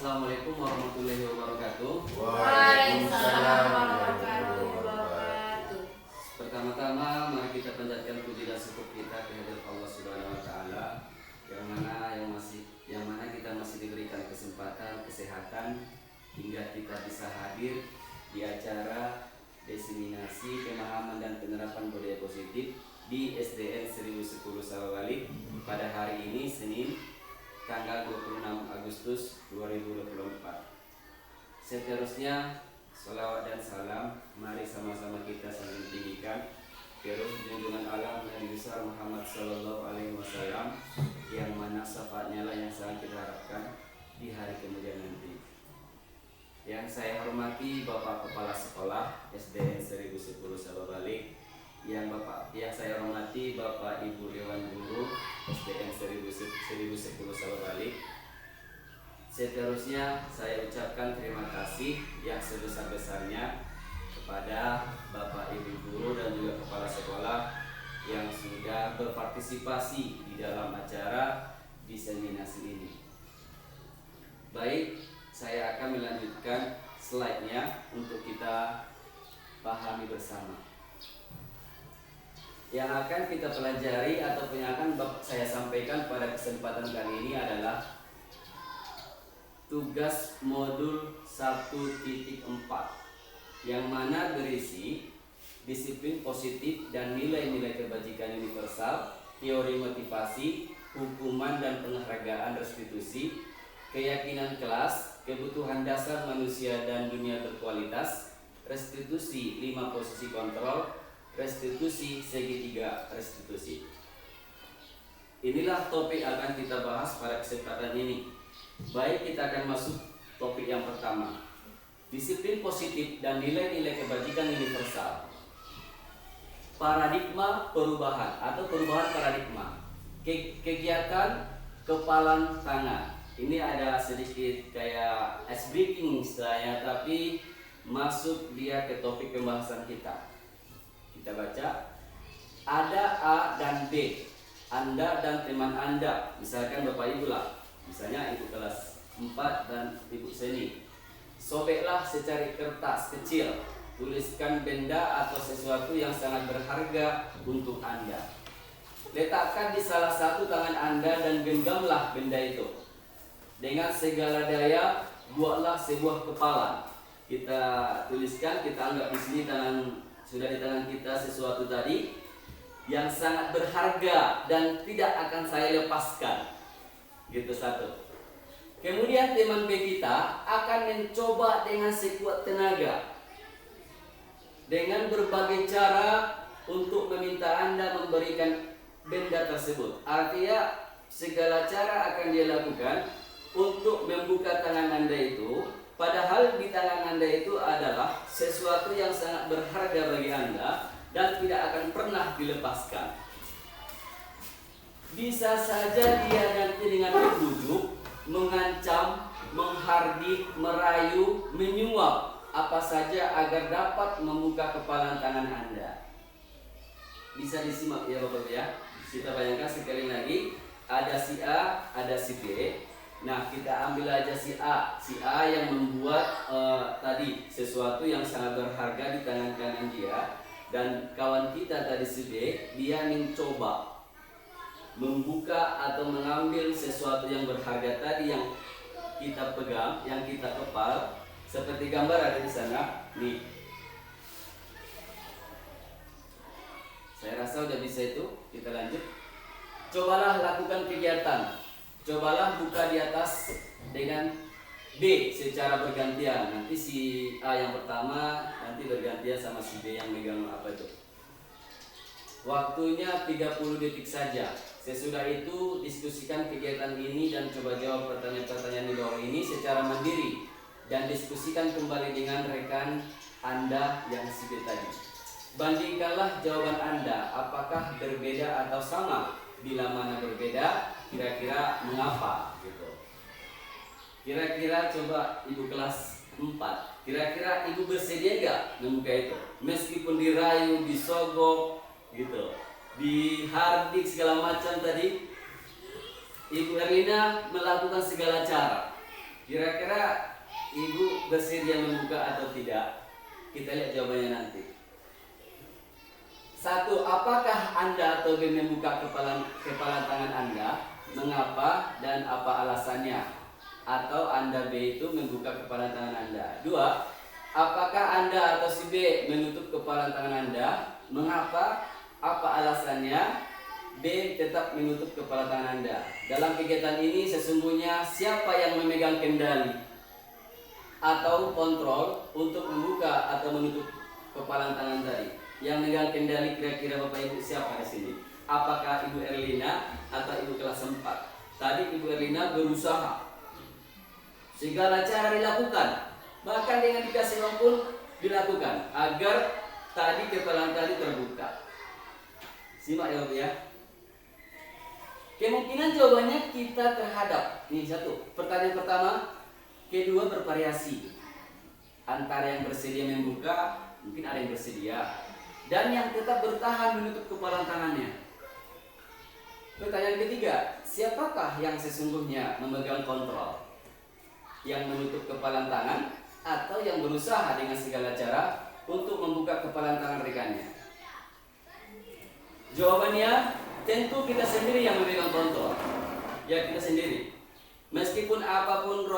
Assalamualaikum warahmatullahi wabarakatuh. Waalaikumsalam warahmatullahi wabarakatuh. Pertama-tama mari kita panjatkan puji dan syukur kita kehadirat Allah Subhanahu wa taala yang mana kita masih diberikan kesempatan kesehatan hingga kita bisa hadir di acara diseminasi pemahaman dan penerapan budaya positif di SDN 1010 Sawalwali pada hari ini Senin tanggal 26 Agustus 2024. Seterusnya salawat dan salam mari sama-sama kita saling tinggikan ke ruh junjungan alam Nabi besar Muhammad sallallahu alaihi wasallam yang mana syafaatnya lah yang sangat kita harapkan di hari kemudian nanti. Yang saya hormati Bapak Kepala Sekolah SDN 1010 Sawalwali, yang saya hormati Bapak Ibu Dewan Guru SDN 1010 Sawalwali. Seterusnya saya ucapkan terima kasih yang sebesar-besarnya kepada Bapak Ibu Guru dan juga Kepala Sekolah yang sudah berpartisipasi di dalam acara diseminasi ini. Baik, saya akan melanjutkan slide-nya untuk kita pahami bersama. Yang akan kita pelajari atau yang akan saya sampaikan pada kesempatan kali ini adalah tugas modul 1.4 yang mana berisi disiplin positif dan nilai-nilai kebajikan universal, teori motivasi, hukuman dan penghargaan restitusi, keyakinan kelas, kebutuhan dasar manusia dan dunia berkualitas, restitusi 5 posisi kontrol, restitusi segitiga restitusi. Inilah topik akan kita bahas pada kesempatan ini. Baik, kita akan masuk topik yang pertama. Disiplin positif dan nilai-nilai kebajikan universal. Paradigma perubahan atau perubahan paradigma. Kegiatan kepalan tangan. Ini ada sedikit kayak ice breaking istilahnya, tapi masuk dia ke topik pembahasan kita. Kita baca, ada A dan B, Anda dan teman Anda, misalkan Bapak Ibu lah, misalnya Ibu kelas 4 dan Ibu Seni. Sobeklah secari kertas kecil, tuliskan benda atau sesuatu yang sangat berharga untuk Anda. Letakkan di salah satu tangan Anda dan genggamlah benda itu. Dengan segala daya, buatlah sebuah kepalan. Kita tuliskan, kita anggap di sini sudah di tangan kita sesuatu tadi yang sangat berharga dan tidak akan saya lepaskan. Gitu satu. Kemudian teman B kita akan mencoba dengan sekuat tenaga dengan berbagai cara untuk meminta Anda memberikan benda tersebut. Artinya segala cara akan dia lakukan untuk membuka tangan Anda itu. Padahal di tangan Anda itu adalah sesuatu yang sangat berharga bagi Anda dan tidak akan pernah dilepaskan. Bisa saja dia nanti dengan membujuk, mengancam, menghardik, merayu, menyuap apa saja agar dapat membuka kepalan tangan Anda. Bisa disimak ya Bapak ya. Kita bayangkan sekali lagi, ada si A, ada si B. Nah, kita ambil aja si A yang membuat tadi sesuatu yang sangat berharga di tangan kanan dia, dan kawan kita tadi si B, dia mencoba membuka atau mengambil sesuatu yang berharga tadi yang kita pegang, yang kita kepal, seperti gambar ada di sana. Nih, saya rasa udah bisa itu. Kita lanjut. Cobalah lakukan kegiatan. Cobalah buka di atas dengan B secara bergantian. Nanti si A yang pertama nanti bergantian sama si B yang megang apa itu. Waktunya 30 detik saja. Sesudah itu diskusikan kegiatan ini dan coba jawab pertanyaan-pertanyaan di bawah ini secara mandiri dan diskusikan kembali dengan rekan Anda yang si B tadi. Bandingkanlah jawaban Anda apakah berbeda atau sama. Bila mana berbeda, kira-kira mengapa gitu. Kira-kira coba Ibu kelas 4, kira-kira Ibu bersedia nggak membuka itu? Meskipun dirayu, disogok gitu, dihardik segala macam tadi, Ibu Erlina melakukan segala cara. Kira-kira Ibu bersedia membuka atau tidak? Kita lihat jawabannya nanti. 1. Apakah Anda atau B membuka kepalan tangan Anda? Mengapa dan apa alasannya? Atau Anda B itu membuka kepalan tangan Anda. 2. Apakah Anda atau si B menutup kepalan tangan Anda? Mengapa? Apa alasannya? B tetap menutup kepala tangan Anda. Dalam kegiatan ini sesungguhnya siapa yang memegang kendali atau kontrol untuk membuka atau menutup kepala tangan tadi? Yang memegang kendali kira-kira Bapak Ibu siapa di sini? Apakah Ibu Erlina atau Ibu kelas 4? Tadi Ibu Erlina berusaha segala cara dilakukan, bahkan dengan dikasih uang pun dilakukan agar tadi kepala tadi terbuka. Simak ya Bapak ya. Kemungkinan jawabannya kita terhadap. Nih 1. Pertanyaan pertama. Kedua bervariasi. Antara yang bersedia membuka, mungkin ada yang bersedia, dan yang tetap bertahan menutup kepala tangannya. Pertanyaan ketiga. Siapakah yang sesungguhnya memegang kontrol? Yang menutup kepala tangan atau yang berusaha dengan segala cara untuk membuka kepala tangan rekannya? Jawabannya tentu kita sendiri yang memegang kontrol. Ya, kita sendiri. Meskipun apapun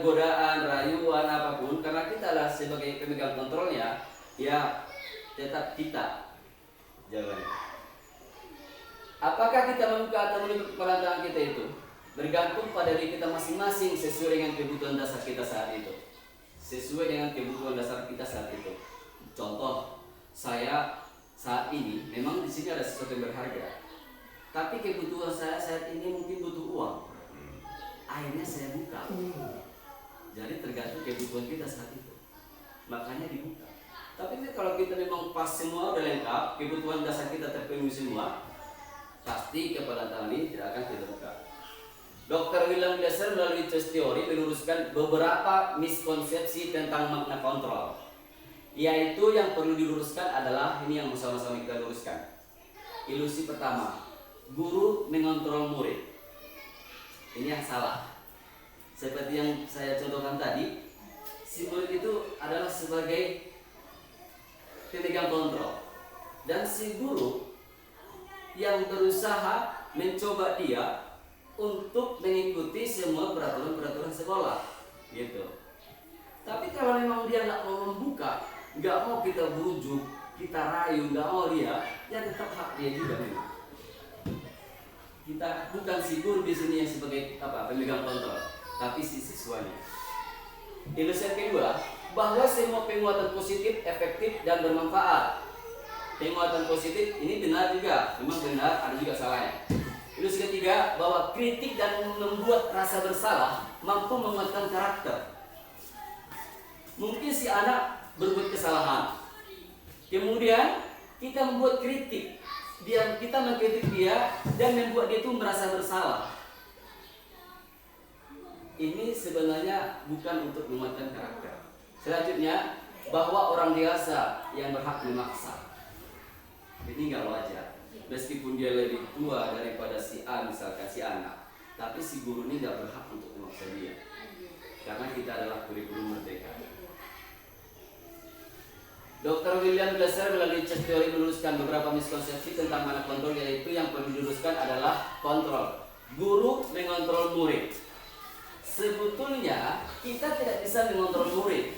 godaan, rayuan apapun, karena kita lah sebagai pemegang kontrolnya, ya tetap kita. Jawabannya. Apakah kita membuka atau menutup kepala tangan kita itu? Bergantung pada diri kita masing-masing sesuai dengan kebutuhan dasar kita saat itu. Sesuai dengan kebutuhan dasar kita saat itu. Contoh, saya saat ini memang di sini ada sesuatu yang berharga, tapi kebutuhan saya saat ini mungkin butuh uang. Akhirnya saya buka. Jadi tergantung kebutuhan kita saat itu, makanya dibuka. Tapi kalau kita memang pas semua udah lengkap, kebutuhan dasar kita terpenuhi semua, pasti kepala tangan ini tidak akan kita buka. Dr. William Glasser melalui tes teori meluruskan beberapa miskonsepsi tentang makna kontrol. Yaitu yang perlu diluruskan adalah ini yang sama-sama kita luruskan. Ilusi pertama, guru mengontrol murid. Ini yang salah. Seperti yang saya contohkan tadi, si murid itu adalah sebagai pemegang kontrol, dan si guru yang berusaha mencoba dia untuk mengikuti semua peraturan-peraturan sekolah, gitu. Tapi kalau memang dia nggak mau membuka, nggak mau kita bujuk, kita rayu, nggak mau dia, ya tetap hak dia juga memang. Kita bukan si guru di sini yang sebagai pemegang kontrol, tapi si siswanya. Ilusi yang kedua, bahwa semua penguatan positif efektif dan bermanfaat. Penguatan positif ini benar juga, memang benar, ada juga salahnya. Ilusi ketiga, bahwa kritik dan membuat rasa bersalah mampu menguatkan karakter. Mungkin si anak berbuat kesalahan, kemudian kita membuat kritik, kita mengkritik dia dan membuat dia itu merasa bersalah. Ini sebenarnya bukan untuk menguatkan karakter. Selanjutnya, bahwa orang dewasa yang berhak memaksa. Ini nggak wajar. Meskipun dia lebih tua daripada si A, misalkan si anak, tapi si guru ini nggak berhak untuk memaksa dia, karena kita adalah kurikulum merdeka. Dr. William Glasser melalui tes teori meluruskan beberapa miskonsepsi tentang makna kontrol, yaitu yang perlu diluruskan adalah kontrol. Guru mengontrol murid. Sebetulnya kita tidak bisa mengontrol murid.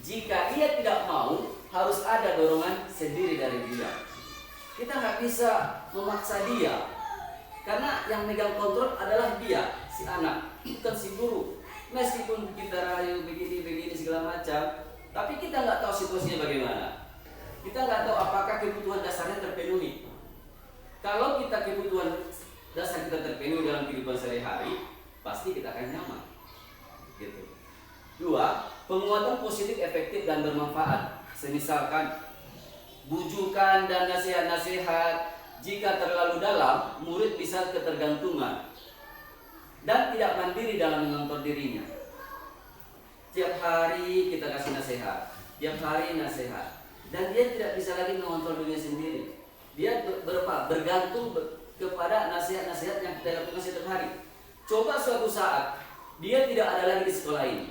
Jika ia tidak mau, harus ada dorongan sendiri dari dia. Kita nggak bisa memaksa dia, karena yang megang kontrol adalah dia, si anak, bukan si guru. Meskipun kita rayu begini segala macam, tapi kita nggak tahu situasinya bagaimana. Kita nggak tahu apakah kebutuhan dasarnya terpenuhi. Kalau kita kebutuhan dasar kita terpenuhi dalam kehidupan sehari-hari, pasti kita akan nyaman. Gitu. 2. Penguatan positif efektif dan bermanfaat. Semisalkan bujukan dan nasihat-nasihat jika terlalu dalam, murid bisa ketergantungan dan tidak mandiri dalam mengontrol dirinya. Tiap hari kita kasih nasihat, tiap hari nasihat, dan dia tidak bisa lagi mengontrol dirinya sendiri. Dia bergantung kepada nasihat-nasihat yang kita lakukan setiap hari. Coba suatu saat dia tidak ada lagi di sekolah ini.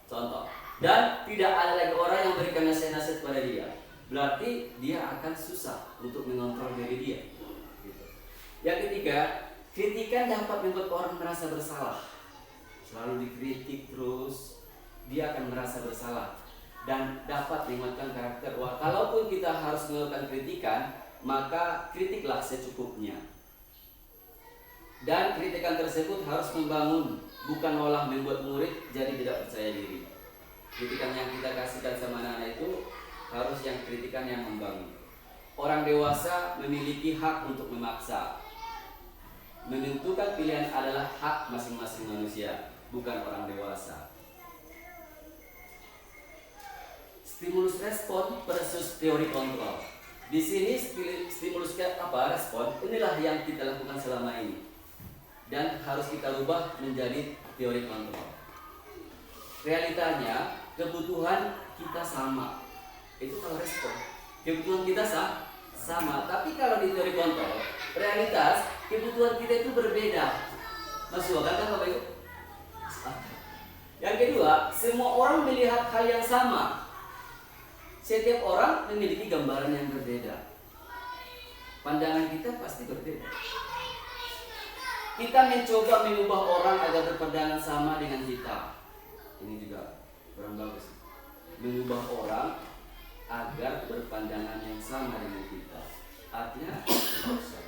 Contoh. Dan tidak ada lagi orang yang berikan nasihat-nasihat pada dia. Berarti dia akan susah untuk mengontrol diri dia. Gitu. Yang ketiga, kritikan dapat membuat orang merasa bersalah. Selalu dikritik terus, dia akan merasa bersalah dan dapat menguatkan karakter. Wah, kalaupun kita harus melakukan kritikan, maka kritiklah secukupnya. Dan kritikan tersebut harus membangun, bukan malah membuat murid jadi tidak percaya diri. Kritikan yang kita kasihkan sama anak-anak itu harus yang kritikan yang membangun. Orang dewasa memiliki hak untuk memaksa. Menentukan pilihan adalah hak masing-masing manusia, bukan orang dewasa. Stimulus respon versus teori kontrol. Di sini stimulus respon inilah yang kita lakukan selama ini dan harus kita rubah menjadi teori kontrol. Realitanya kebutuhan kita sama. Itu kalau respon. Kebutuhan kita sama. Tapi kalau di teori kontrol, realitas kebutuhan kita itu berbeda. Masuk akal kan Bapak Ibu? Yang kedua, semua orang melihat hal yang sama. Setiap orang memiliki gambaran yang berbeda. Pandangan kita pasti berbeda. Kita mencoba mengubah orang agar berpandangan sama dengan kita. Ini juga kurang bagus. Mengubah orang agar berpandangan yang sama dengan kita. Artinya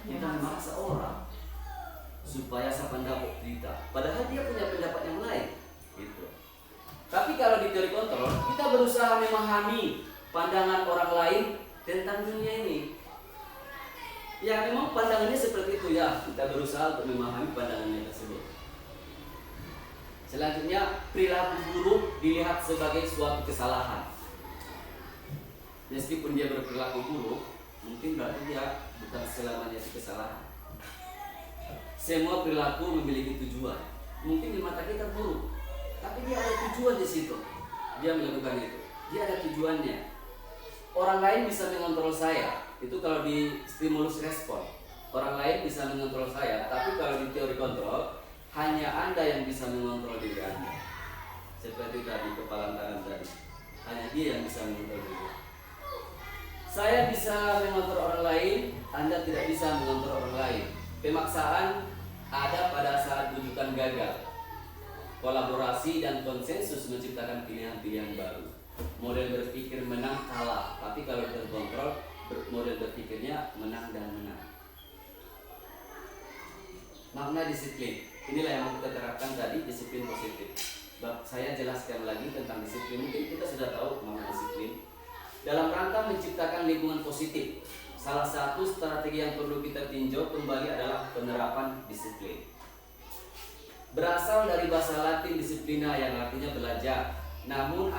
kita memaksa orang supaya sependapat kita, padahal dia punya pendapat yang lain. Gitu. Tapi kalau di teori kontrol, kita berusaha memahami pandangan orang lain tentang dunia ini. Ya memang pandangannya seperti itu ya, kita berusaha untuk memahami pandangannya tersebut. Selanjutnya, perilaku buruk dilihat sebagai suatu kesalahan. Meskipun dia berperilaku buruk, mungkin berarti dia bukan selamanya itu kesalahan. Semua perilaku memiliki tujuan. Mungkin di mata kita buruk, tapi dia ada tujuan di situ. Dia melakukan itu. Dia ada tujuannya. Orang lain bisa mengontrol saya. Itu kalau di stimulus respon. Orang lain bisa mengontrol saya, tapi kalau di teori kontrol, hanya Anda yang bisa mengontrol diri Anda. Seperti tadi kepala tangan tadi. Hanya dia yang bisa mengontrol diri. Saya bisa mengontrol orang lain, Anda tidak bisa mengontrol orang lain. Pemaksaan ada pada saat rujukan gagal. Kolaborasi dan konsensus menciptakan pilihan-pilihan baru. Model berpikir menang kalah, tapi kalau terkontrol, model berpikirnya menang dan menang. Makna disiplin, inilah yang mau kita terapkan tadi, disiplin positif. Saya jelaskan lagi tentang disiplin. Mungkin kita sudah tahu makna disiplin. Dalam rangka menciptakan lingkungan positif, salah satu strategi yang perlu kita tinjau kembali adalah penerapan disiplin. Berasal dari bahasa Latin disiplina yang artinya belajar. Namun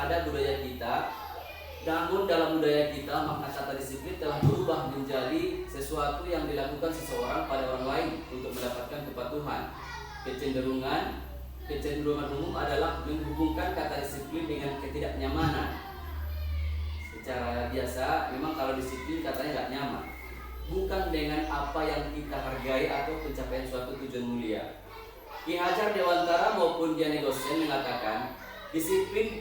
dalam budaya kita makna kata disiplin telah berubah menjadi sesuatu yang dilakukan seseorang pada orang lain untuk mendapatkan kepatuhan. Kecenderungan umum adalah menghubungkan kata disiplin dengan ketidaknyamanan. Secara biasa memang kalau disiplin katanya nggak nyaman, bukan dengan apa yang kita hargai atau pencapaian suatu tujuan mulia. Ki Hajar Dewantara maupun Dian Gosen mengatakan disiplin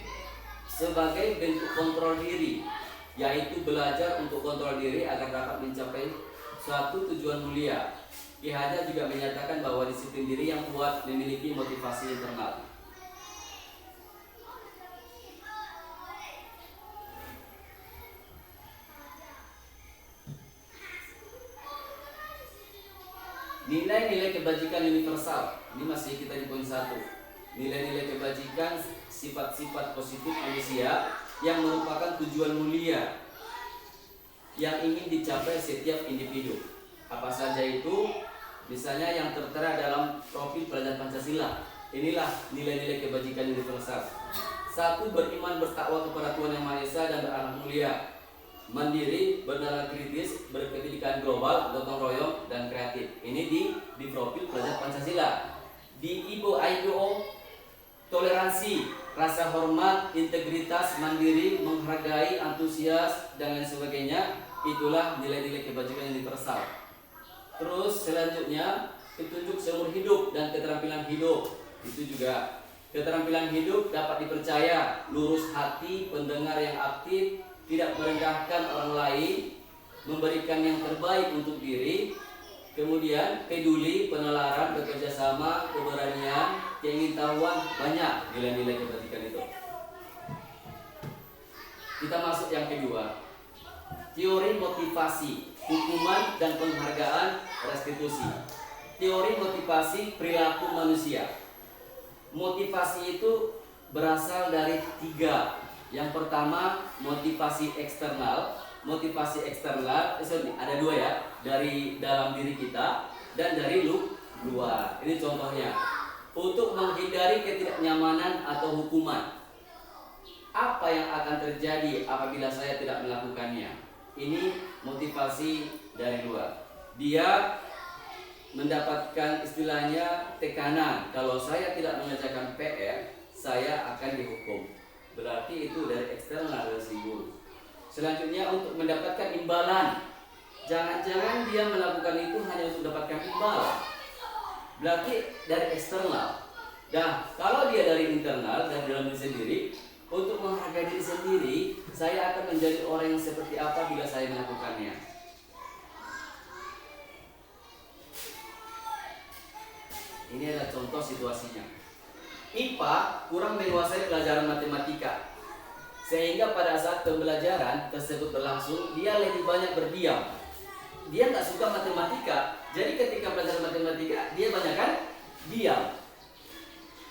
sebagai bentuk kontrol diri, yaitu belajar untuk kontrol diri agar dapat mencapai suatu tujuan mulia. Ki Hajar juga menyatakan bahwa disiplin diri yang kuat memiliki motivasi internal. Nilai-nilai kebajikan universal. Ini masih kita di poin 1. Nilai-nilai kebajikan, sifat-sifat positif manusia yang merupakan tujuan mulia yang ingin dicapai setiap individu. Apa saja itu? Misalnya yang tertera dalam profil pelajar Pancasila. Inilah nilai-nilai kebajikan universal. 1. Beriman bertakwa kepada Tuhan Yang Maha Esa dan berakhlak mulia. Mandiri, bernalar kritis, berpendidikan global, gotong royong, dan kreatif. Ini di profil pelajar Pancasila. Di IPO, toleransi, rasa hormat, integritas, mandiri, menghargai, antusias, dan lain sebagainya. Itulah nilai-nilai kebajikan universal. Terus selanjutnya, petunjuk seumur hidup dan keterampilan hidup. Itu juga keterampilan hidup dapat dipercaya, lurus hati, pendengar yang aktif, tidak merendahkan orang lain, memberikan yang terbaik untuk diri. Kemudian peduli, penalaran, bekerja sama, keberanian, keingintahuan, banyak nilai-nilai kebajikan itu. Kita masuk yang kedua, teori motivasi, hukuman dan penghargaan, restitusi. Teori motivasi perilaku manusia. Motivasi itu berasal dari 3. Yang pertama, motivasi eksternal. Motivasi eksternal ada 2 ya, dari dalam diri kita dan dari luar. Ini contohnya, untuk menghindari ketidaknyamanan atau hukuman. Apa yang akan terjadi apabila saya tidak melakukannya? Ini motivasi dari luar. Dia mendapatkan istilahnya tekanan. Kalau saya tidak mengerjakan PR, saya akan dihukum. Berarti itu dari eksternal, dari si guru. Selanjutnya untuk mendapatkan imbalan. Jangan-jangan dia melakukan itu hanya untuk mendapatkan imbalan. Berarti dari eksternal. Dan kalau dia dari internal, dari dalam diri sendiri, untuk menghargai diri sendiri, saya akan menjadi orang yang seperti apa bila saya melakukannya. Ini adalah contoh situasinya. IPA kurang menguasai pelajaran matematika, sehingga pada saat pembelajaran tersebut berlangsung, dia lebih banyak berdiam. Dia nggak suka matematika, jadi ketika belajar matematika, dia banyak kan diam.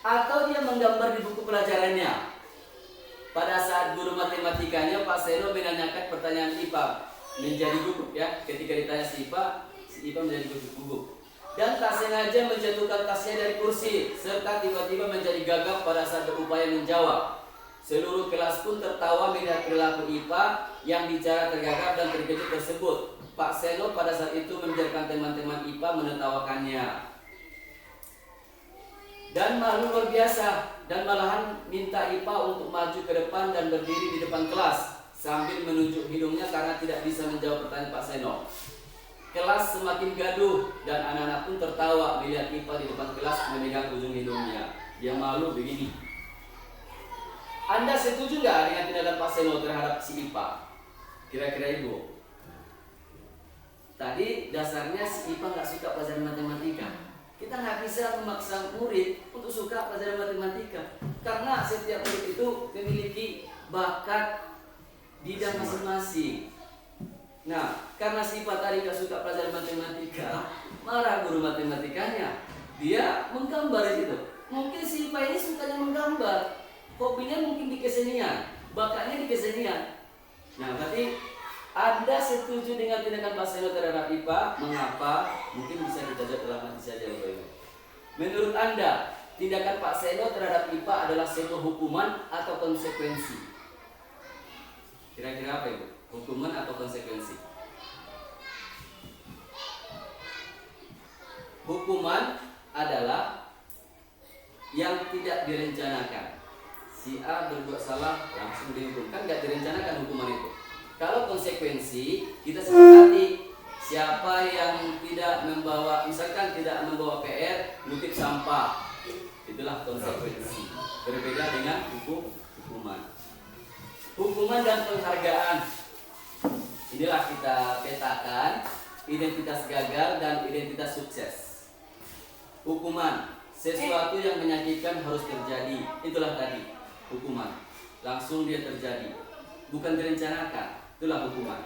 Atau dia menggambar di buku pelajarannya. Pada saat guru matematikanya, Pak Seno menanyakan pertanyaan IPA menjadi gugup ya. Ketika ditanya si IPA menjadi gugup. Dan tak sengaja menjatuhkan tasnya dari kursi, serta tiba-tiba menjadi gagap pada saat berupaya menjawab. Seluruh kelas pun tertawa melihat perilaku IPA yang bicara tergagap dan terkejut tersebut. Pak Seno pada saat itu membiarkan teman-teman IPA menertawakannya. Dan malu luar biasa, dan malahan minta IPA untuk maju ke depan dan berdiri di depan kelas sambil menunjuk hidungnya karena tidak bisa menjawab pertanyaan Pak Seno. Kelas semakin gaduh dan anak-anak pun tertawa melihat IPA di depan kelas memegang ujung hidungnya. Dia malu begini. Anda setuju nggak dengan tindakan Pak Seno terhadap si IPA? Kira-kira Ibu? Tadi dasarnya si IPA nggak suka pelajaran matematika. Kita nggak bisa memaksa murid untuk suka pelajaran matematika, karena setiap murid itu memiliki bakat bidang masing-masing. Nah, karena si IPA tadi nggak suka pelajaran matematika, marah guru matematikanya. Dia menggambar itu. Mungkin si IPA ini sukanya menggambar, hobinya mungkin di kesenian, bakatnya di kesenian. Nah, berarti Anda setuju dengan tindakan Pak Seno terhadap IPA? Mengapa? Mungkin bisa kita jawab dalam hati saja, Bapak Ibu. Menurut Anda, tindakan Pak Seno terhadap IPA adalah sebuah hukuman atau konsekuensi? Kira-kira apa Ibu? Hukuman atau konsekuensi? Hukuman adalah yang tidak direncanakan. Si A berbuat salah langsung dihukum, kan nggak direncanakan hukuman itu. Kalau konsekuensi, kita sepakati siapa yang tidak membawa, misalkan tidak membawa PR, nutip sampah, itulah konsekuensi. Berbeda dengan hukuman. Hukuman dan penghargaan. Inilah kita petakan identitas gagal dan identitas sukses. Hukuman, sesuatu yang menyakitkan harus terjadi. Itulah tadi hukuman. Langsung dia terjadi, bukan direncanakan. Itulah hukuman.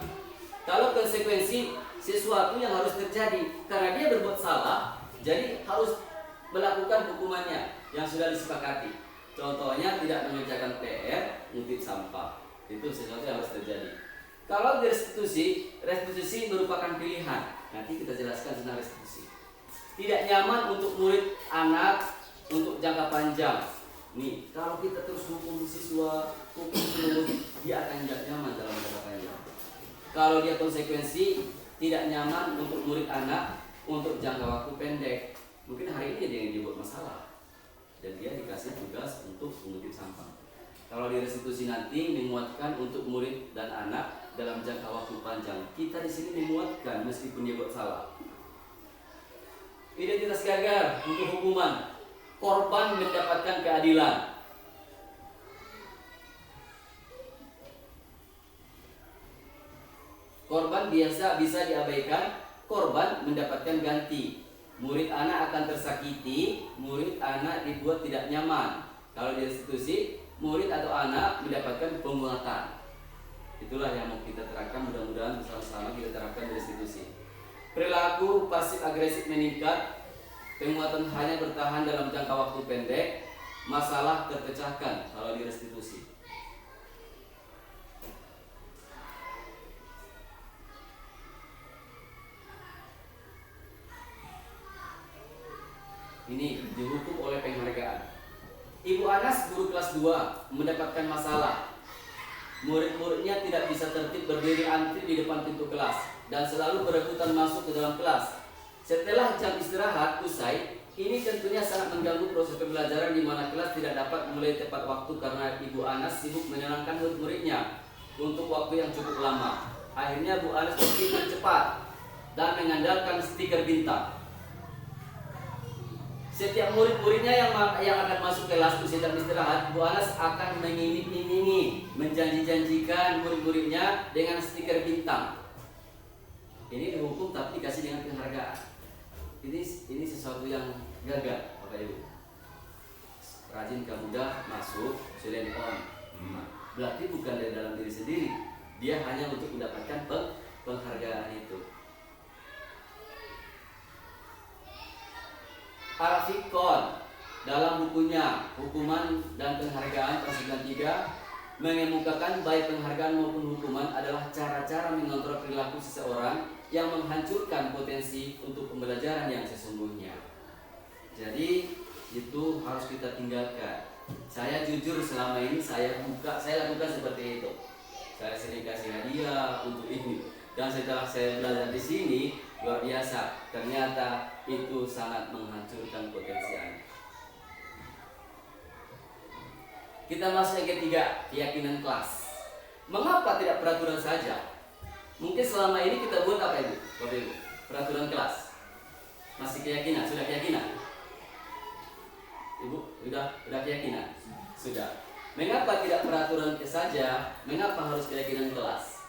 Kalau konsekuensi, sesuatu yang harus terjadi karena dia berbuat salah, jadi harus melakukan hukumannya yang sudah disepakati. Contohnya tidak mengerjakan PR, ngutip sampah. Itu sesuatu yang harus terjadi. Kalau restitusi merupakan pilihan. Nanti kita jelaskan tentang restitusi. Tidak nyaman untuk murid anak untuk jangka panjang. Nih, kalau kita terus hukum siswa, hukum murid, dia akan tidak nyaman dalam jangka panjang. Kalau dia konsekuensi, tidak nyaman untuk murid anak untuk jangka waktu pendek. Mungkin hari ini dia yang dibuat masalah dan dia dikasih tugas untuk mengutip sampah. Kalau di restitusi nanti menguatkan untuk murid dan anak dalam jangka waktu panjang. Kita di sini menguatkan meskipun dia buat salah. Identitas gagal untuk hukuman. korban mendapatkan keadilan. Korban biasa bisa diabaikan, korban mendapatkan ganti. Murid anak akan tersakiti, murid anak dibuat tidak nyaman. Kalau di restitusi, murid atau anak mendapatkan penguatan. Itulah yang mau kita terapkan, mudah-mudahan bersama-sama kita terapkan di restitusi. Perilaku pasif agresif meningkat, penguatan hanya bertahan dalam jangka waktu pendek, masalah terpecahkan kalau di restitusi. Ini dihukum oleh penghargaan. Ibu Anas guru kelas 2 mendapatkan masalah. Murid-muridnya tidak bisa tertib berdiri antri di depan pintu kelas dan selalu berebutan masuk ke dalam kelas. Setelah jam istirahat usai, ini tentunya sangat mengganggu proses pembelajaran di mana kelas tidak dapat mulai tepat waktu karena Ibu Anas sibuk menyenangkan murid-muridnya untuk waktu yang cukup lama. Akhirnya Bu Anas berpikir cepat dan mengandalkan stiker bintang. Setiap murid-muridnya yang akan masuk kelas usia jam istirahat, Bu Anas akan mengiming-imingi, menjanji-janjikan murid-muridnya dengan stiker bintang. Ini dihukum tapi dikasih dengan penghargaan. Ini sesuatu yang gagal, Bapak Ibu. Rajin kamu dah masuk, silent on. Berarti bukan dari dalam diri sendiri, dia hanya untuk mendapatkan penghargaan itu. Al-Fiqh dalam bukunya Hukuman dan Penghargaan tahun 93 mengemukakan baik penghargaan maupun hukuman adalah cara-cara mengontrol perilaku seseorang yang menghancurkan potensi untuk pembelajaran yang sesungguhnya. Jadi itu harus kita tinggalkan. Saya jujur selama ini saya lakukan seperti itu. Saya sering kasih hadiah untuk ini. Dan setelah saya belajar di sini, luar biasa, ternyata itu sangat menghancurkan potensi anak. Kita masuk yang ketiga, keyakinan kelas. Mengapa tidak peraturan saja? Mungkin selama ini kita buat apa Ibu? Bapak Ibu, peraturan kelas. Masih keyakinan? Sudah keyakinan? Ibu, sudah keyakinan? Sudah. Mengapa tidak peraturan saja? Mengapa harus keyakinan kelas?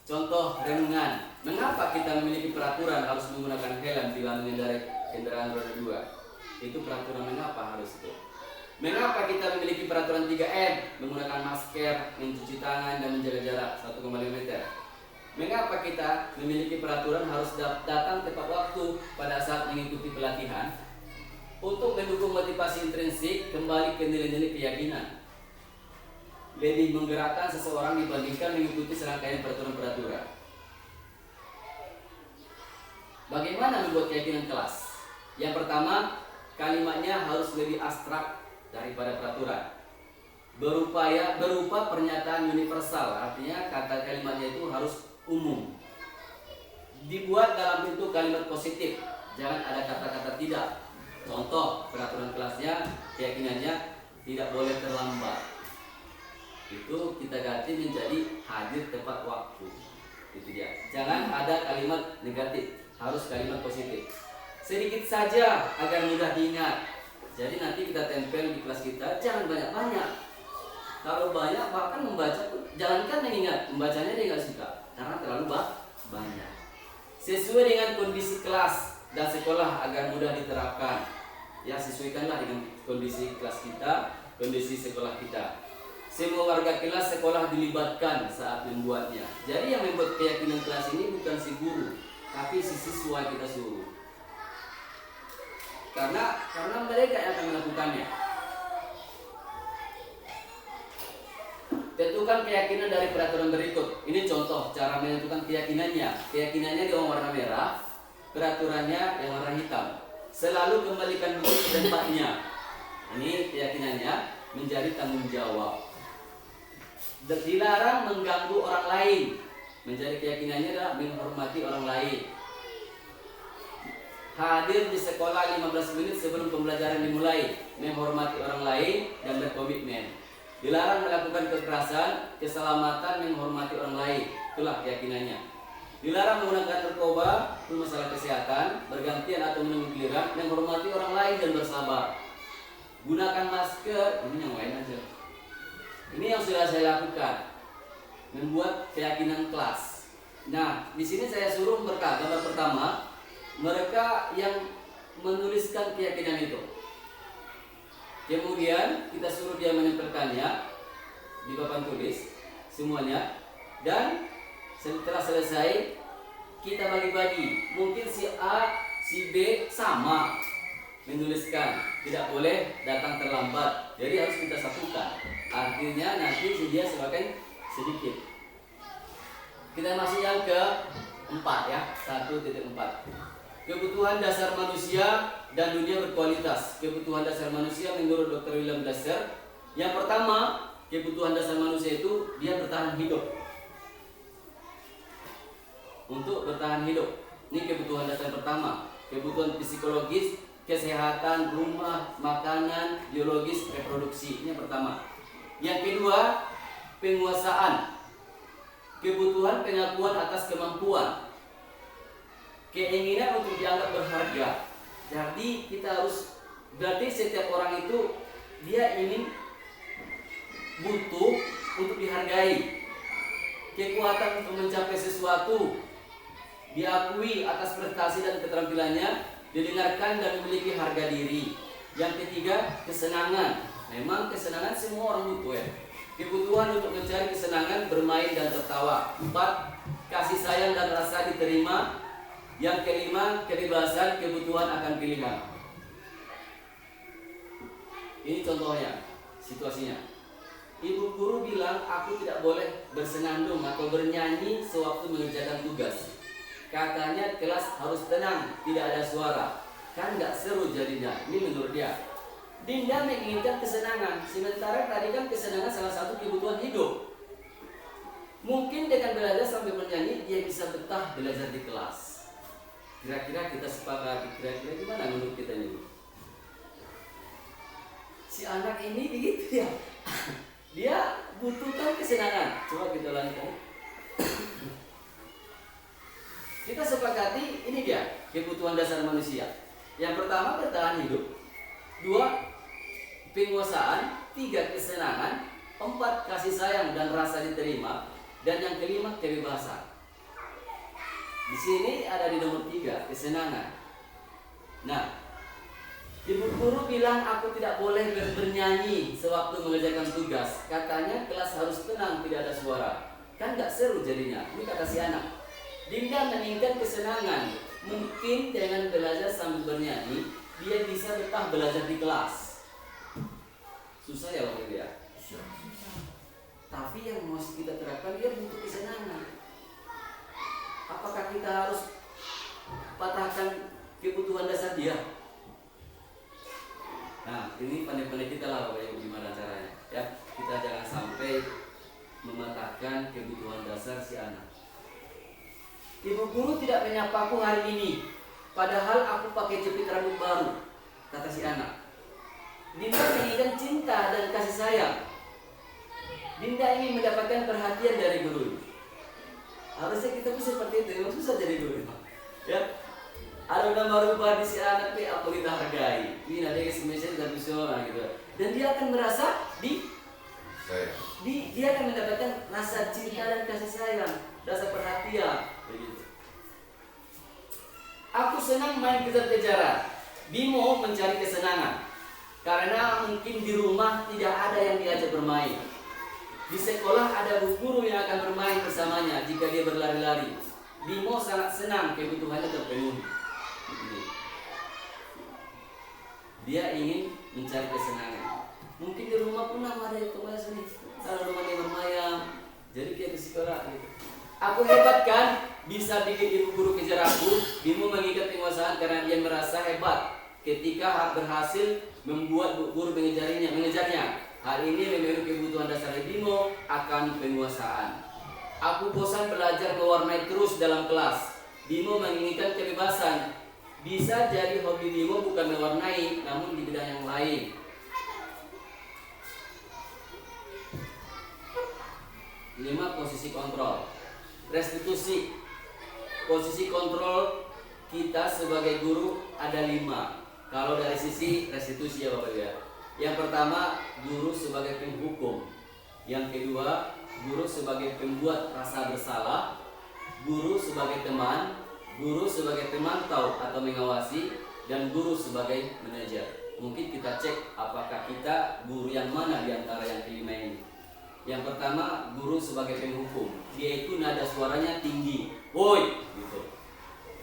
Contoh renungan. Mengapa kita memiliki peraturan harus menggunakan helm bila mengendarai kendaraan roda 2? Itu peraturan mengapa harus itu? Mengapa kita memiliki peraturan 3M? Menggunakan masker, mencuci tangan, dan menjaga jarak 1,5 meter. Mengapa kita memiliki peraturan harus datang tepat waktu pada saat mengikuti pelatihan? Untuk mendukung motivasi intrinsik kembali ke nilai-nilai keyakinan. Lebih menggerakkan seseorang dibandingkan mengikuti serangkaian peraturan-peraturan. Bagaimana membuat keyakinan kelas? Yang pertama, kalimatnya harus lebih abstrak daripada peraturan. Berupa pernyataan universal, artinya kata kalimatnya itu harus umum. Dibuat dalam bentuk kalimat positif, jangan ada kata-kata tidak. Contoh peraturan kelasnya, keyakinannya tidak boleh terlambat. Itu kita ganti menjadi hadir tepat waktu. Itu dia. Jangan ada kalimat negatif, harus kalimat positif. Sedikit saja agar mudah diingat. Jadi nanti kita tempel di kelas kita, jangan banyak-banyak. Kalau banyak bahkan membaca, jangankan mengingat, membacanya dia nggak suka karena terlalu banyak. Sesuai dengan kondisi kelas dan sekolah agar mudah diterapkan. Ya, sesuaikanlah dengan kondisi kelas kita, kondisi sekolah kita. Semua warga kelas sekolah dilibatkan saat membuatnya. Jadi yang membuat keyakinan kelas ini bukan si guru, tapi si siswa kita suruh. Karena mereka yang akan melakukannya. Tentukan keyakinan dari peraturan berikut. Ini contoh cara menentukan keyakinannya. Keyakinannya di warna merah, peraturannya yang warna hitam. Selalu kembalikan buku ke tempatnya. Ini keyakinannya menjadi tanggung jawab. Dilarang mengganggu orang lain. Menjadi keyakinannya adalah menghormati orang lain. Hadir di sekolah 15 menit sebelum pembelajaran dimulai. Menghormati orang lain dan berkomitmen. Dilarang melakukan kekerasan, keselamatan, menghormati orang lain. Itulah keyakinannya. Dilarang menggunakan narkoba, itu masalah kesehatan, bergantian atau minum giliran, menghormati orang lain dan bersabar. Gunakan masker, ini yang lain aja. Ini yang sudah saya lakukan, membuat keyakinan kelas. Nah, di sini saya suruh mereka, gambar pertama, mereka yang menuliskan keyakinan itu. Kemudian kita suruh dia menempelkannya di papan tulis semuanya, dan setelah selesai kita bagi-bagi. Mungkin si A, si B sama menuliskan, tidak boleh datang terlambat. Jadi harus kita satukan. Artinya nanti dia semakin sedikit. Kita masuk yang ke-4 ya, 1.4. Kebutuhan dasar manusia dan dunia berkualitas. Kebutuhan dasar manusia menurut Dr. William Glasser. Yang pertama, kebutuhan dasar manusia itu dia bertahan hidup. Untuk bertahan hidup, ini kebutuhan dasar pertama. Kebutuhan psikologis, kesehatan, rumah, makanan, biologis, reproduksi. Ini yang pertama. Yang kedua, penguasaan. Kebutuhan pengakuan atas kemampuan. Keinginan untuk dianggap berharga. Jadi kita harus, berarti setiap orang itu dia ingin, butuh untuk dihargai. Kekuatan untuk mencapai sesuatu, diakui atas prestasi dan keterampilannya, didengarkan dan memiliki harga diri. Yang ketiga, kesenangan. Memang kesenangan semua orang butuh ya. Kebutuhan untuk mencari kesenangan, bermain dan tertawa. 4, kasih sayang dan rasa diterima. Yang kelima, kebebasan, kebutuhan akan pilihan. Ini contohnya, situasinya. Ibu guru bilang aku tidak boleh bersenandung atau bernyanyi sewaktu mengerjakan tugas. Katanya kelas harus tenang, tidak ada suara. Kan nggak seru jadinya. Ini menurut dia. Dinda menginginkan kesenangan, sementara tadi kan kesenangan salah satu kebutuhan hidup. Mungkin dengan belajar sambil bernyanyi dia bisa betah belajar di kelas. Kira-kira kita sepakati, kira-kira gimana menurut kita ini? Si anak ini begitu ya. Dia butuhkan kesenangan. Coba kita lanjutkan. Kita sepakati ini dia kebutuhan dasar manusia. Yang pertama bertahan hidup, 2 penguasaan, 3 kesenangan, 4 kasih sayang dan rasa diterima, dan yang kelima kebebasan. Di sini ada di nomor 3 kesenangan. Nah, ibu guru bilang aku tidak boleh bernyanyi sewaktu mengerjakan tugas. Katanya kelas harus tenang, tidak ada suara. Kan nggak seru jadinya. Ini kata si anak. Dinda menginginkan kesenangan. Mungkin dengan belajar sambil bernyanyi, dia bisa betah belajar di kelas. Susah ya waktu itu ya. Tapi yang mau kita terapkan, dia butuh kesenangan. Apakah kita harus patahkan kebutuhan dasar dia? Nah, ini pandai-pandai kita lah gimana caranya. Ya, kita jangan sampai mematahkan kebutuhan dasar si anak. Ibu guru tidak menyapaku hari ini, padahal aku pakai jepit rambut baru, kata si anak. Dinda menginginkan cinta dan kasih sayang. Dinda ingin mendapatkan perhatian dari guru. Harusnya kita pun seperti itu, memang susah jadi guru. Ya, ada nama rupa di si anak nih, aku dihargai. Ini ada estimation dan visual gitu. Dan dia akan merasa dia akan mendapatkan rasa cinta dan kasih sayang, rasa perhatian. Begitu. Aku senang main kejar-kejaran. Bimo mencari kesenangan karena mungkin di rumah tidak ada yang diajak bermain. Di sekolah ada guru yang akan bermain bersamanya jika dia berlari-lari. Bimo sangat senang kebutuhannya terpenuhi. Dia ingin mencari kesenangan. Mungkin di rumah pun ada yang kemana sini. Ada rumah yang bermayam. Jadi kayak di sekolah gitu. Aku hebat kan? Bisa bikin ibu guru kejar aku. Bimo mengikat penguasaan karena dia merasa hebat ketika berhasil membuat bu guru mengejarnya. Hal ini memiliki kebutuhan dasar Bimo akan penguasaan. Aku bosan belajar mewarnai terus dalam kelas. Bimo menginginkan kebebasan. Bisa jadi hobi Bimo bukan mewarnai, namun di bidang yang lain. 5 posisi kontrol. Restitusi. Posisi kontrol kita sebagai guru ada 5. Kalau dari sisi restitusi ya Bapak Ibu ya. Yang pertama, guru sebagai penghukum. Yang kedua, guru sebagai pembuat rasa bersalah. Guru sebagai teman, guru sebagai pemantau atau mengawasi, dan guru sebagai manajer. Mungkin kita cek apakah kita guru yang mana di antara yang kelima ini. Yang pertama, guru sebagai penghukum. Dia itu nada suaranya tinggi, woi gitu.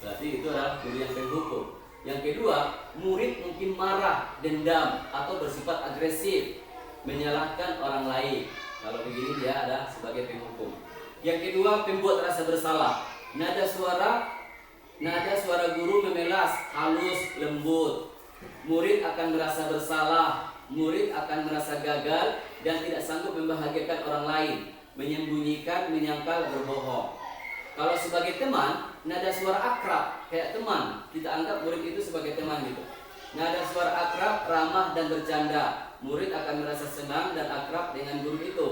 Berarti itu adalah guru yang penghukum. Yang kedua, murid mungkin marah, dendam, atau bersifat agresif, menyalahkan orang lain. Kalau begini dia ada sebagai penghukum. Yang kedua, pembuat rasa bersalah. Nada suara guru memelas, halus, lembut. Murid akan merasa bersalah, murid akan merasa gagal dan tidak sanggup membahagiakan orang lain, menyembunyikan, menyangkal, berbohong. Kalau sebagai teman, nada suara akrab, kayak teman, kita anggap murid itu sebagai teman gitu. Nada suara akrab, ramah dan bercanda. Murid akan merasa senang dan akrab dengan guru itu.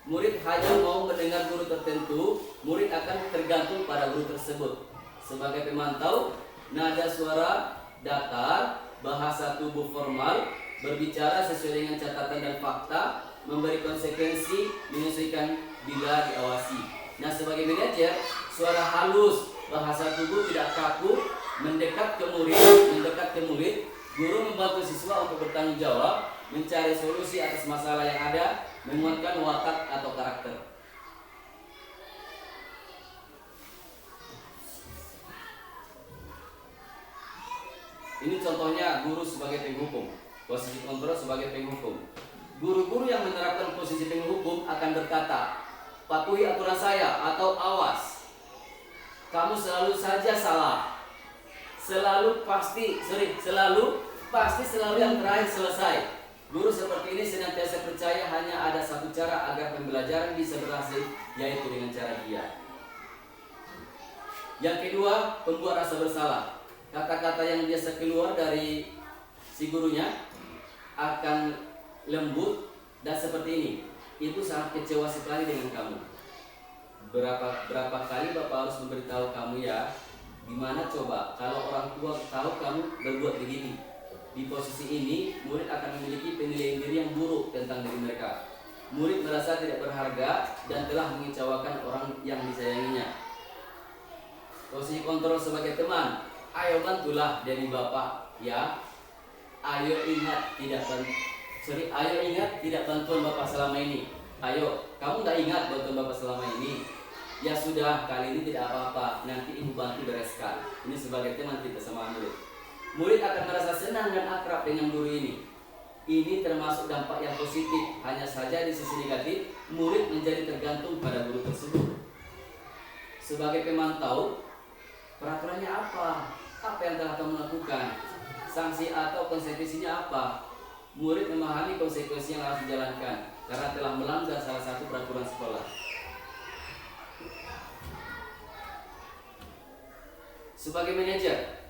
Murid hanya mau mendengar guru tertentu, murid akan tergantung pada guru tersebut. Sebagai pemantau, nada suara datar, bahasa tubuh formal, berbicara sesuai dengan catatan dan fakta, memberi konsekuensi, menyesuaikan bila diawasi. Nah, sebagai manajer, suara halus, bahasa tubuh tidak kaku, mendekat ke murid, guru membantu siswa untuk bertanggung jawab, mencari solusi atas masalah yang ada, menguatkan watak atau karakter. Ini contohnya guru sebagai penghukum, posisi kontrol sebagai penghukum. Guru-guru yang menerapkan posisi penghukum akan berkata, patuhi aturan saya atau awas. Kamu selalu saja salah. Selalu pasti yang terakhir selesai. Guru seperti ini senantiasa percaya hanya ada satu cara agar pembelajaran bisa berhasil, yaitu dengan cara dia. Yang kedua, pembuat rasa bersalah. Kata-kata yang biasa keluar dari si gurunya akan lembut dan seperti ini. Ibu sangat kecewa sekali dengan kamu. Berapa kali Bapak harus memberitahu kamu ya? Gimana coba kalau orang tua tahu kamu berbuat begini? Di posisi ini, murid akan memiliki penilaian diri yang buruk tentang diri mereka. Murid merasa tidak berharga dan telah mengecewakan orang yang disayanginya. Posisi kontrol sebagai teman. Ayo bantulah dari Bapak ya. Ayo ingat tidak bantuan Bapak selama ini. Ayo, kamu nggak ingat bantuan Bapak selama ini? Ya sudah, kali ini tidak apa-apa. Nanti Ibu bantu bereskan. Ini sebagai teman kita sama murid. Murid akan merasa senang dan akrab dengan guru ini. Ini termasuk dampak yang positif. Hanya saja di sisi negatif, murid menjadi tergantung pada guru tersebut. Sebagai pemantau, peraturannya apa? Apa yang telah kamu lakukan? Sanksi atau konsekuensinya apa? Murid memahami konsekuensi yang harus dijalankan karena telah melanggar salah satu peraturan sekolah. Sebagai manajer,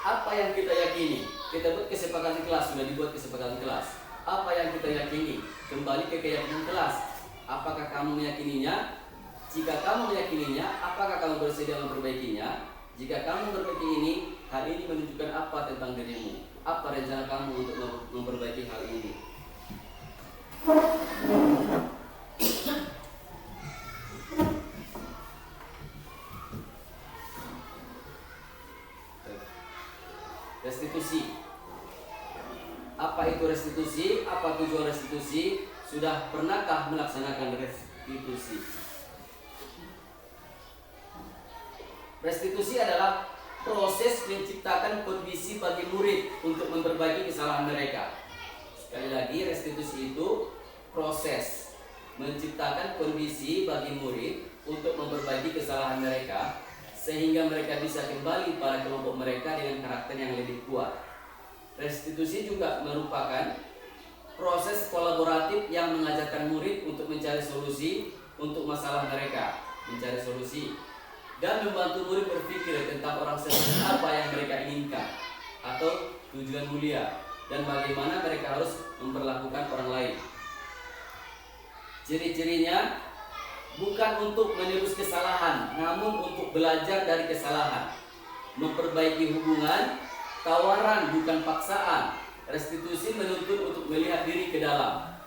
apa yang kita yakini? Kita buat kesepakatan kelas, sudah dibuat kesepakatan kelas. Apa yang kita yakini? Kembali ke keyakinan kelas. Apakah kamu meyakininya? Jika kamu meyakininya, apakah kamu bersedia memperbaikinya? Jika kamu memperbaiki ini, hal ini menunjukkan apa tentang dirimu? Apa rencana kamu untuk memperbaiki hal ini? Restitusi. Apa itu restitusi? Apa tujuan restitusi? Sudah pernahkah melaksanakan restitusi? Restitusi adalah proses menciptakan kondisi bagi murid untuk memperbaiki kesalahan mereka. Sekali lagi, restitusi itu proses menciptakan kondisi bagi murid untuk memperbaiki kesalahan mereka sehingga mereka bisa kembali pada kelompok mereka dengan karakter yang lebih kuat. Restitusi juga merupakan proses kolaboratif yang mengajarkan murid untuk mencari solusi untuk masalah mereka, mencari solusi dan membantu murid berpikir tentang orang seperti apa yang mereka inginkan atau tujuan mulia dan bagaimana mereka harus memperlakukan orang lain. Ciri-cirinya bukan untuk menerus kesalahan, namun untuk belajar dari kesalahan. Memperbaiki hubungan, tawaran bukan paksaan. Restitusi menuntut untuk melihat diri ke dalam.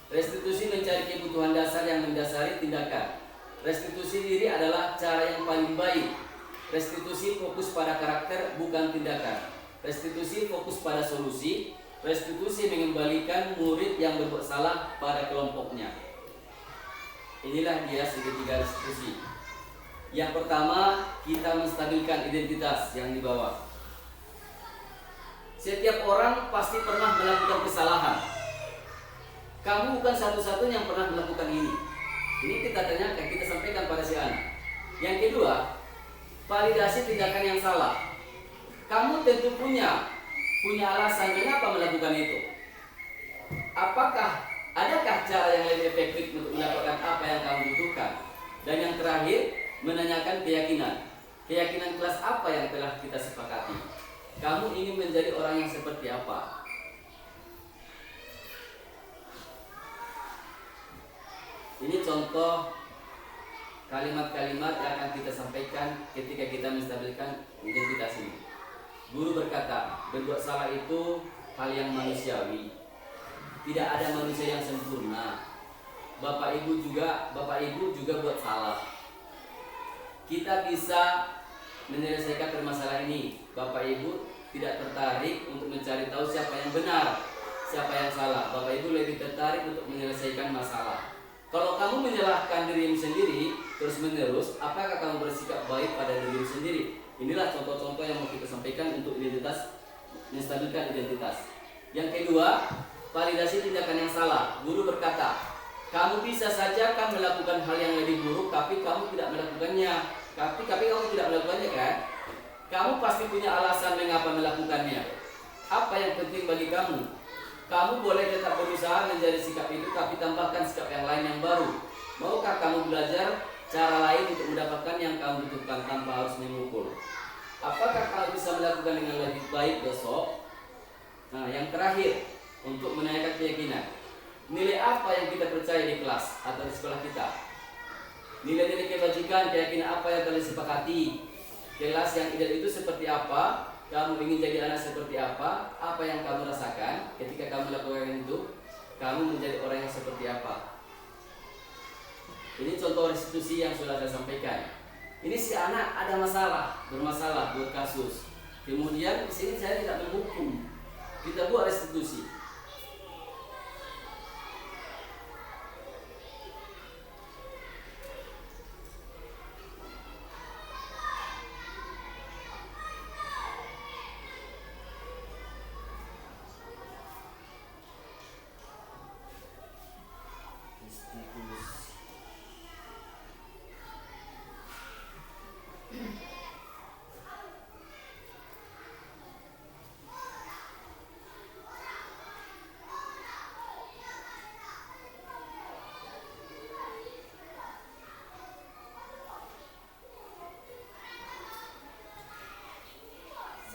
Restitusi mencari kebutuhan dasar yang mendasari tindakan. Restitusi diri adalah cara yang paling baik. Restitusi fokus pada karakter bukan tindakan. Restitusi fokus pada solusi. Restitusi mengembalikan murid yang berbuat salah pada kelompoknya. Inilah dia segitiga restitusi. Yang pertama, kita menstabilkan identitas yang dibawa. Setiap orang pasti pernah melakukan kesalahan. Kamu bukan satu-satunya yang pernah melakukan ini. Ini kita tanyakan, kita sampaikan pada si anak. Yang kedua, validasi tindakan yang salah. Kamu tentu punya alasan mengapa melakukan itu. Adakah cara yang lebih efektif untuk mendapatkan apa yang kamu butuhkan? Dan yang terakhir, menanyakan keyakinan. Keyakinan kelas apa yang telah kita sepakati? Kamu ingin menjadi orang yang seperti apa? Ini contoh kalimat-kalimat yang akan kita sampaikan ketika kita menstabilkan identitas ini. Guru berkata, berbuat salah itu hal yang manusiawi. Tidak ada manusia yang sempurna. Bapak Ibu juga buat salah. Kita bisa menyelesaikan permasalahan ini. Bapak Ibu tidak tertarik untuk mencari tahu siapa yang benar, siapa yang salah. Bapak Ibu lebih tertarik untuk menyelesaikan masalah. Kalau kamu menyalahkan dirimu sendiri terus menerus, apakah kamu bersikap baik pada dirimu sendiri? Inilah contoh-contoh yang mau kita sampaikan untuk identitas, menstabilkan identitas. Yang kedua, validasi tindakan yang salah. Guru berkata, kamu bisa saja kan melakukan hal yang lebih buruk, tapi kamu tidak melakukannya. Tapi kamu tidak melakukannya kan? Kamu pasti punya alasan mengapa melakukannya. Apa yang penting bagi kamu? Kamu boleh tetap berusaha menjadi sikap itu, tapi tambahkan sikap yang lain yang baru. Maukah kamu belajar cara lain untuk mendapatkan yang kamu butuhkan tanpa harus memukul? Apakah kamu bisa melakukan dengan lebih baik besok? Nah, yang terakhir, untuk menanyakan keyakinan. Nilai apa yang kita percaya di kelas atau di sekolah kita? Nilai-nilai kebajikan, keyakinan apa yang telah disepakati? Kelas yang ideal itu seperti apa? Kamu ingin jadi anak seperti apa? Apa yang kamu rasakan ketika kamu melakukan itu? Kamu menjadi orang yang seperti apa? Ini contoh restitusi yang sudah saya sampaikan. Ini si anak ada bermasalah buat kasus. Kemudian di sini saya tidak menghukum. Kita buat restitusi.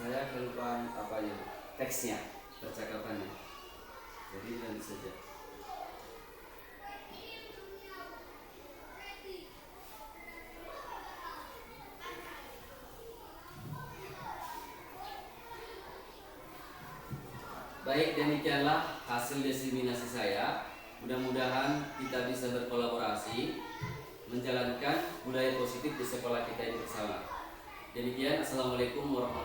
Saya kelupaan teksnya, percakapannya. Jadi nanti saja. Baik, demikianlah hasil diseminasi saya. Mudah-mudahan kita bisa berkolaborasi menjalankan budaya positif di sekolah kita ini bersama. Demikian, assalamualaikum warahmatullahi wabarakatuh.